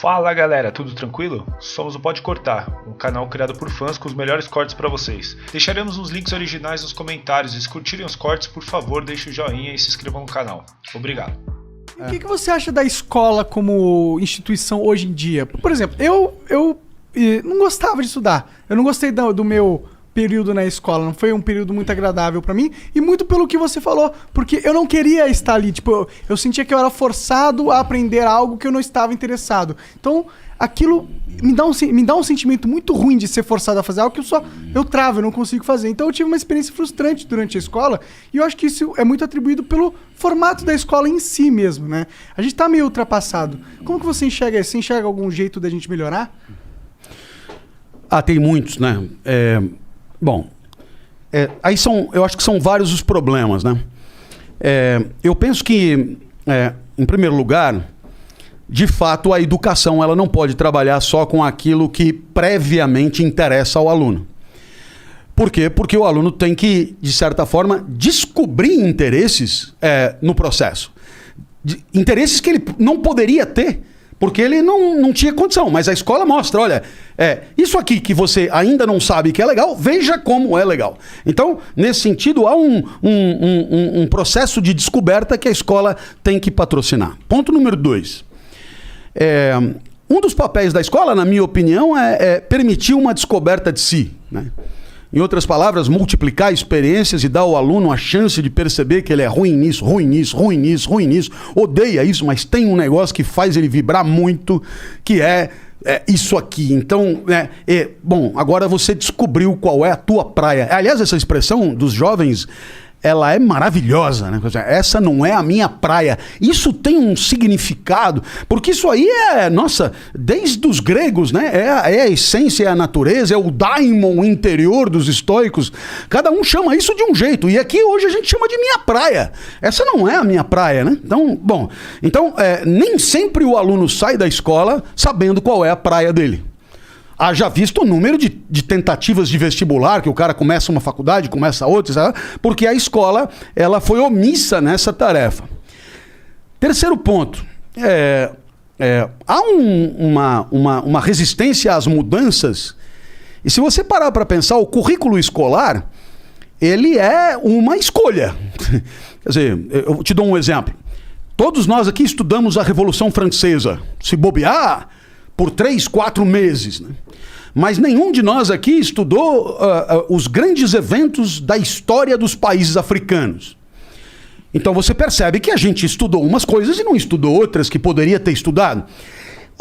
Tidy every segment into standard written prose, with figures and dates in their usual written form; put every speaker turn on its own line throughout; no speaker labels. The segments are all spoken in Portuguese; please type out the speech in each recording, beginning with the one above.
Fala galera, tudo tranquilo? Somos o Pode Cortar, um canal criado por fãs com os melhores cortes para vocês. Deixaremos os links originais nos comentários e se curtirem os cortes, por favor deixe o joinha e se inscrevam no canal. Obrigado.
O que você acha da escola como instituição hoje em dia? Por exemplo, eu não gostava de estudar, eu não gostei do meu período na escola, não foi um período muito agradável pra mim, e muito pelo que você falou, porque eu não queria estar ali, tipo, eu sentia que eu era forçado a aprender algo que eu não estava interessado. Então, aquilo me dá um sentimento muito ruim de ser forçado a fazer algo que eu travo, eu não consigo fazer. Então eu tive uma experiência frustrante durante a escola, e eu acho que isso é muito atribuído pelo formato da escola em si mesmo, né? A gente tá meio ultrapassado. Como que você enxerga isso? Você enxerga algum jeito da gente melhorar?
Tem muitos, né? Bom, eu acho que são vários os problemas, né? Eu penso que, em primeiro lugar, de fato, a educação ela não pode trabalhar só com aquilo que previamente interessa ao aluno. Por quê? Porque o aluno tem que, de certa forma, descobrir interesses no processo. Interesses que ele não poderia ter, porque ele não tinha condição. Mas a escola mostra, olha, isso aqui que você ainda não sabe que é legal, veja como é legal. Então, nesse sentido, há um processo de descoberta que a escola tem que patrocinar. Ponto número 2. Um dos papéis da escola, na minha opinião, é permitir uma descoberta de si, né? Em outras palavras, multiplicar experiências e dar ao aluno a chance de perceber que ele é ruim nisso, ruim nisso, ruim nisso, ruim nisso, odeia isso, mas tem um negócio que faz ele vibrar muito, que é isso aqui. Então, bom, agora você descobriu qual é a tua praia. Aliás, essa expressão dos jovens, ela é maravilhosa, né? Essa não é a minha praia. Isso tem um significado, porque isso aí nossa, desde os gregos, né? É a essência, é a natureza, é o daimon interior dos estoicos. Cada um chama isso de um jeito. E aqui hoje a gente chama de minha praia. Essa não é a minha praia, né? Então, bom, nem sempre o aluno sai da escola sabendo qual é a praia dele. Haja visto o número de tentativas de vestibular, que o cara começa uma faculdade, começa outra, sabe? Porque a escola ela foi omissa nessa tarefa. Terceiro ponto, há uma resistência às mudanças, e se você parar para pensar, o currículo escolar, ele é uma escolha. Quer dizer, eu te dou um exemplo. Todos nós aqui estudamos a Revolução Francesa, se bobear, por 3, 4 meses, né? Mas nenhum de nós aqui estudou os grandes eventos da história dos países africanos. Então você percebe que a gente estudou umas coisas e não estudou outras que poderia ter estudado.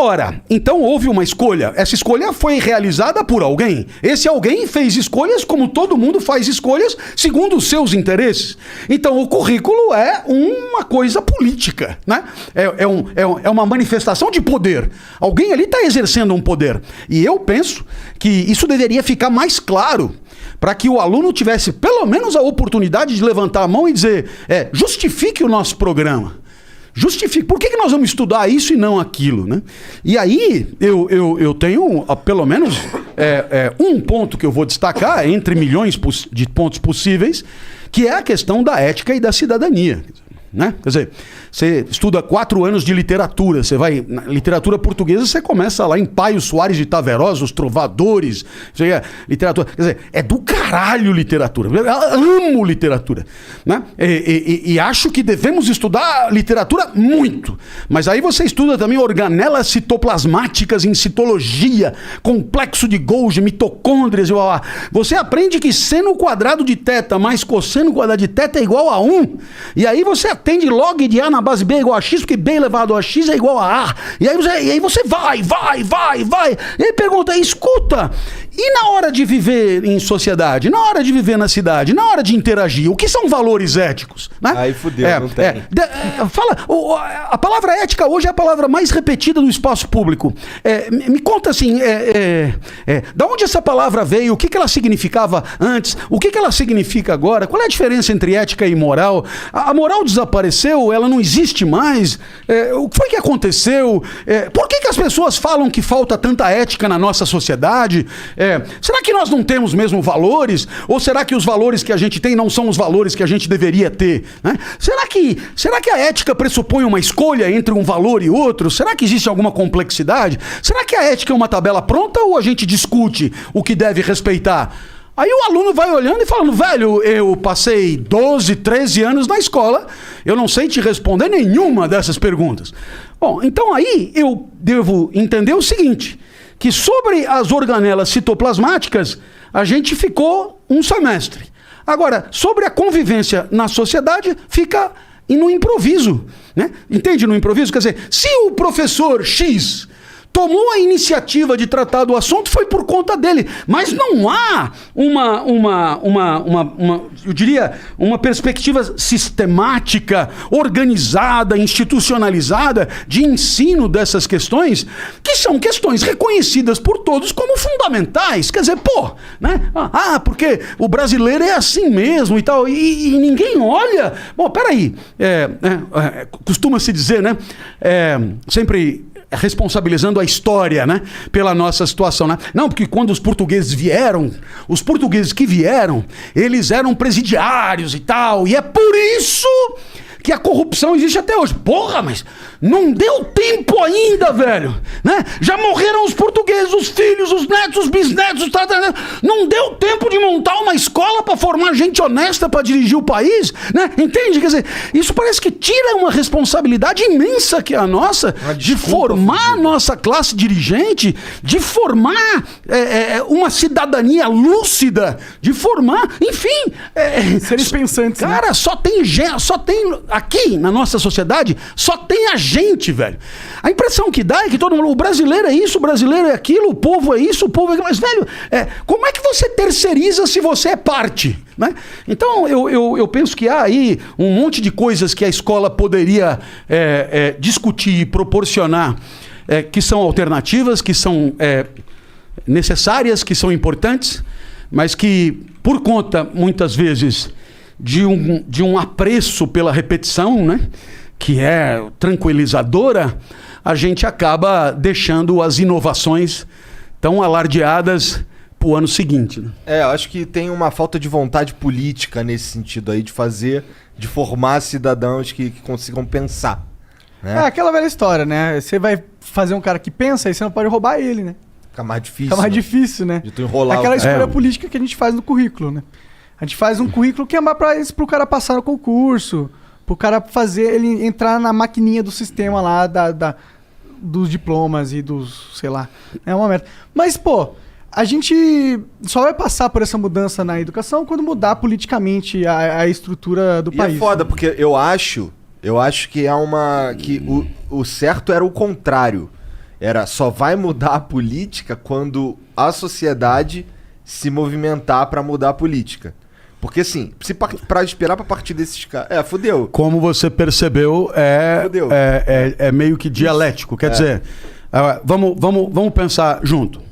Ora, então houve uma escolha. Essa escolha foi realizada por alguém. Esse alguém fez escolhas como todo mundo faz escolhas segundo os seus interesses. Então o currículo é uma coisa política, né? É uma manifestação de poder. Alguém ali está exercendo um poder. E eu penso que isso deveria ficar mais claro para que o aluno tivesse pelo menos a oportunidade de levantar a mão e dizer, justifique o nosso programa. Justifique. Por que nós vamos estudar isso e não aquilo, né? E aí, eu tenho pelo menos um ponto que eu vou destacar, entre milhões de pontos possíveis, que é a questão da ética e da cidadania, né? Quer dizer, você estuda 4 anos de literatura, você vai na literatura portuguesa, você começa lá em Paio Soares de Taverosa, os trovadores, literatura, quer dizer, é do caralho literatura, eu amo literatura, né? E acho que devemos estudar literatura muito, mas aí você estuda também organelas citoplasmáticas em citologia, complexo de Golgi, mitocôndrias, você aprende que seno quadrado de θ mais cosseno quadrado de θ é igual a 1, e aí você atende log de A na base B é igual a X, porque B elevado a X é igual a A. E aí você vai. E aí pergunta, escuta, e na hora de viver em sociedade, na hora de viver na cidade, na hora de interagir, o que são valores éticos? Né?
Aí fudeu, não tem.
A palavra ética hoje é a palavra mais repetida no espaço público. Me conta assim, da onde essa palavra veio, o que ela significava antes, o que ela significa agora, qual é a diferença entre ética e moral? A moral desapareceu, ela não existe mais? O que foi que aconteceu? Por que as pessoas falam que falta tanta ética na nossa sociedade? Será que nós não temos mesmo valores? Ou será que os valores que a gente tem não são os valores que a gente deveria ter? Né? Será que a ética pressupõe uma escolha entre um valor e outro? Será que existe alguma complexidade? Será que a ética é uma tabela pronta ou a gente discute o que deve respeitar? Aí o aluno vai olhando e falando, velho, eu passei 12, 13 anos na escola, eu não sei te responder nenhuma dessas perguntas. Bom, então aí eu devo entender o seguinte, que sobre as organelas citoplasmáticas, a gente ficou um semestre. Agora, sobre a convivência na sociedade, fica no improviso, né? Entende no improviso? Quer dizer, se o professor X tomou a iniciativa de tratar do assunto, foi por conta dele. Mas não há eu diria, uma perspectiva sistemática, organizada, institucionalizada de ensino dessas questões, que são questões reconhecidas por todos como fundamentais. Quer dizer, né? Porque o brasileiro é assim mesmo e tal, e ninguém olha. Bom, peraí, costuma-se dizer, né? Sempre responsabilizando a história, né, pela nossa situação, né? Não, porque quando os portugueses que vieram, eles eram presidiários e tal, e é por isso que a corrupção existe até hoje. Porra, mas não deu tempo ainda, velho, né? Já morreram os portugueses, os filhos, os netos, os bisnetos, não deu tempo de montar uma escola para formar gente honesta para dirigir o país, né? Entende? Quer dizer, isso parece que tira uma responsabilidade imensa que é a nossa, de formar a nossa classe dirigente, de formar uma cidadania lúcida, de formar, enfim...
seres pensantes,
cara, né? Só tem aqui na nossa sociedade, só tem a gente, velho. A impressão que dá é que todo mundo, o brasileiro é isso, o brasileiro é aquilo, o povo é isso, o povo é aquilo. Mas, velho, como é que você terceiriza se você é parte? Né? Então, eu penso que há aí um monte de coisas que a escola poderia discutir e proporcionar, que são alternativas, que são necessárias, que são importantes, mas que, por conta, muitas vezes, de um apreço pela repetição, né, que é tranquilizadora, a gente acaba deixando as inovações tão alardeadas para o ano seguinte. Né?
Eu acho que tem uma falta de vontade política nesse sentido aí, de formar cidadãos que consigam pensar. Né?
É aquela velha história, né? Você vai fazer um cara que pensa e você não pode roubar ele, né?
Fica mais difícil.
Fica mais difícil, né?
De tu enrolar
aquela escolha política que a gente faz no currículo, né? A gente faz um currículo que é mais pro cara passar no concurso, pro cara fazer ele entrar na maquininha do sistema lá dos diplomas e dos, sei lá, é uma merda. Mas, a gente só vai passar por essa mudança na educação quando mudar politicamente a estrutura do país.
É foda, porque eu acho que que o certo era o contrário. Só vai mudar a política quando a sociedade se movimentar pra mudar a política. Porque assim, pra esperar pra partir desses caras... fudeu.
Como você percebeu, é meio que dialético. Quer dizer, vamos pensar junto.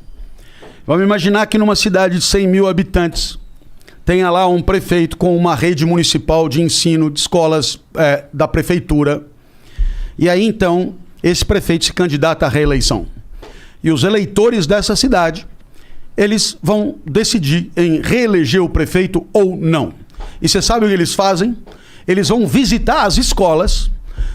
Vamos imaginar que numa cidade de 100 mil habitantes tenha lá um prefeito com uma rede municipal de ensino de escolas da prefeitura. E aí então, esse prefeito se candidata à reeleição. E os eleitores dessa cidade, eles vão decidir em reeleger o prefeito ou não. E você sabe o que eles fazem? Eles vão visitar as escolas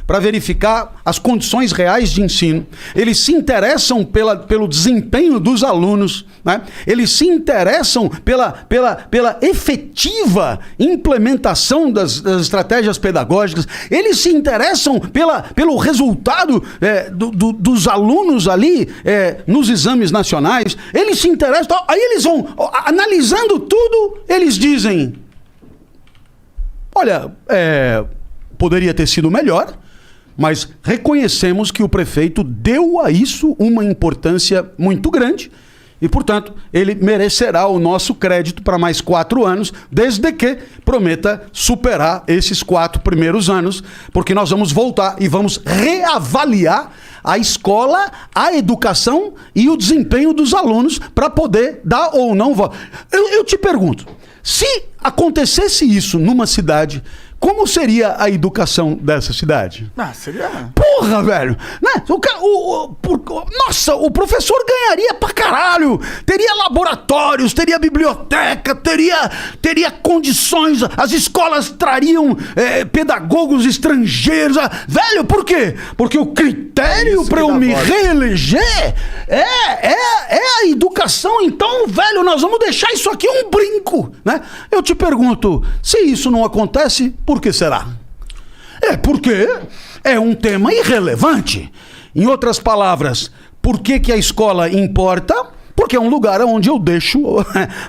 para verificar as condições reais de ensino. Eles se interessam pelo desempenho dos alunos, né? Eles se interessam pela efetiva implementação das estratégias pedagógicas. Eles se interessam pelo resultado dos alunos ali nos exames nacionais. Eles se interessam. Aí eles vão, analisando tudo, eles dizem: olha, poderia ter sido melhor, mas reconhecemos que o prefeito deu a isso uma importância muito grande e, portanto, ele merecerá o nosso crédito para mais 4 anos, desde que prometa superar esses 4 primeiros anos, porque nós vamos voltar e vamos reavaliar a escola, a educação e o desempenho dos alunos para poder dar ou não voto. Eu te pergunto, se acontecesse isso numa cidade como seria a educação dessa cidade?
Ah, seria...
Porra, velho! Né? Nossa, o professor ganharia pra caralho! Teria laboratórios, teria biblioteca, teria condições, as escolas trariam pedagogos estrangeiros. Velho, por quê? Porque o critério pra eu me reeleger é a educação. Então, velho, nós vamos deixar isso aqui um brinco, né? Eu te pergunto, se isso não acontece, por que será? É porque é um tema irrelevante. Em outras palavras, por que a escola importa? Porque é um lugar onde eu deixo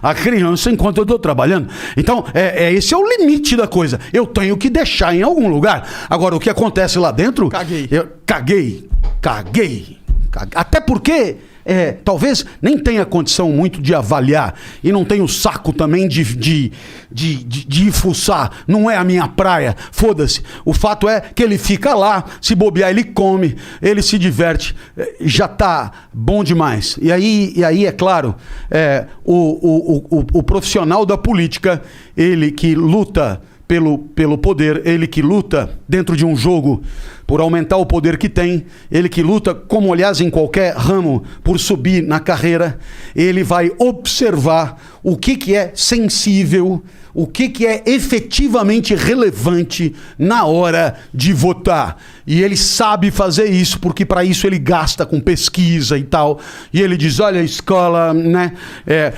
a criança enquanto eu estou trabalhando. Então, esse é o limite da coisa. Eu tenho que deixar em algum lugar. Agora, o que acontece lá dentro... Caguei. Até porque... talvez nem tenha condição muito de avaliar e não tenho saco também de ir fuçar. Não é a minha praia, foda-se. O fato é que ele fica lá, se bobear ele come, ele se diverte, já tá bom demais. E aí é claro, o profissional da política, ele que luta pelo poder, ele que luta dentro de um jogo por aumentar o poder que tem, ele que luta, como aliás em qualquer ramo, por subir na carreira, ele vai observar o que é sensível, o que é efetivamente relevante na hora de votar. E ele sabe fazer isso, porque para isso ele gasta com pesquisa e tal. E ele diz, olha, escola, né?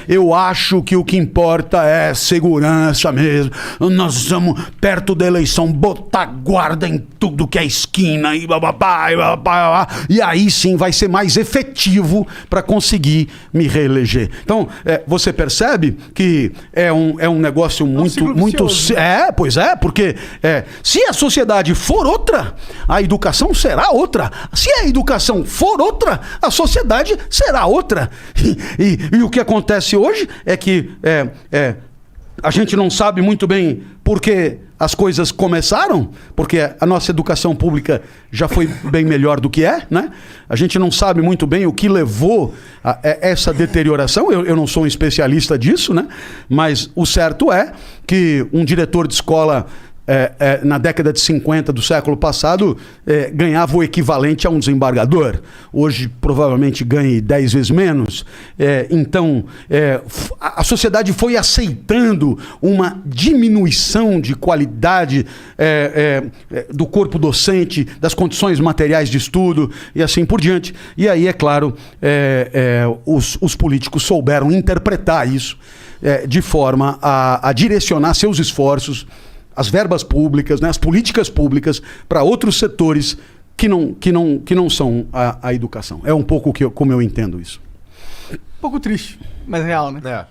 Eu acho que o que importa é segurança mesmo. Nós vamos, perto da eleição, botar guarda em tudo que é esquina e bababá, e bababá. E aí sim vai ser mais efetivo para conseguir me reeleger. Então, você percebe que é um negócio muito... Pois é, porque se a sociedade for outra, a educação será outra. Se a educação for outra, a sociedade será outra. E o que acontece hoje é que a gente não sabe muito bem por que as coisas começaram, porque a nossa educação pública já foi bem melhor do que né? A gente não sabe muito bem o que levou a essa deterioração. Eu não sou um especialista disso, né? Mas o certo é que um diretor de escola na década de 50 do século passado ganhava o equivalente a um desembargador. Hoje provavelmente ganhe 10 vezes menos. Então a sociedade foi aceitando uma diminuição de qualidade do corpo docente, das condições materiais de estudo e assim por diante. E aí, é claro, os políticos souberam interpretar isso de forma a direcionar seus esforços, as verbas públicas, né, as políticas públicas para outros setores que não são a educação. É um pouco como eu entendo isso.
Um pouco triste, mas real, né?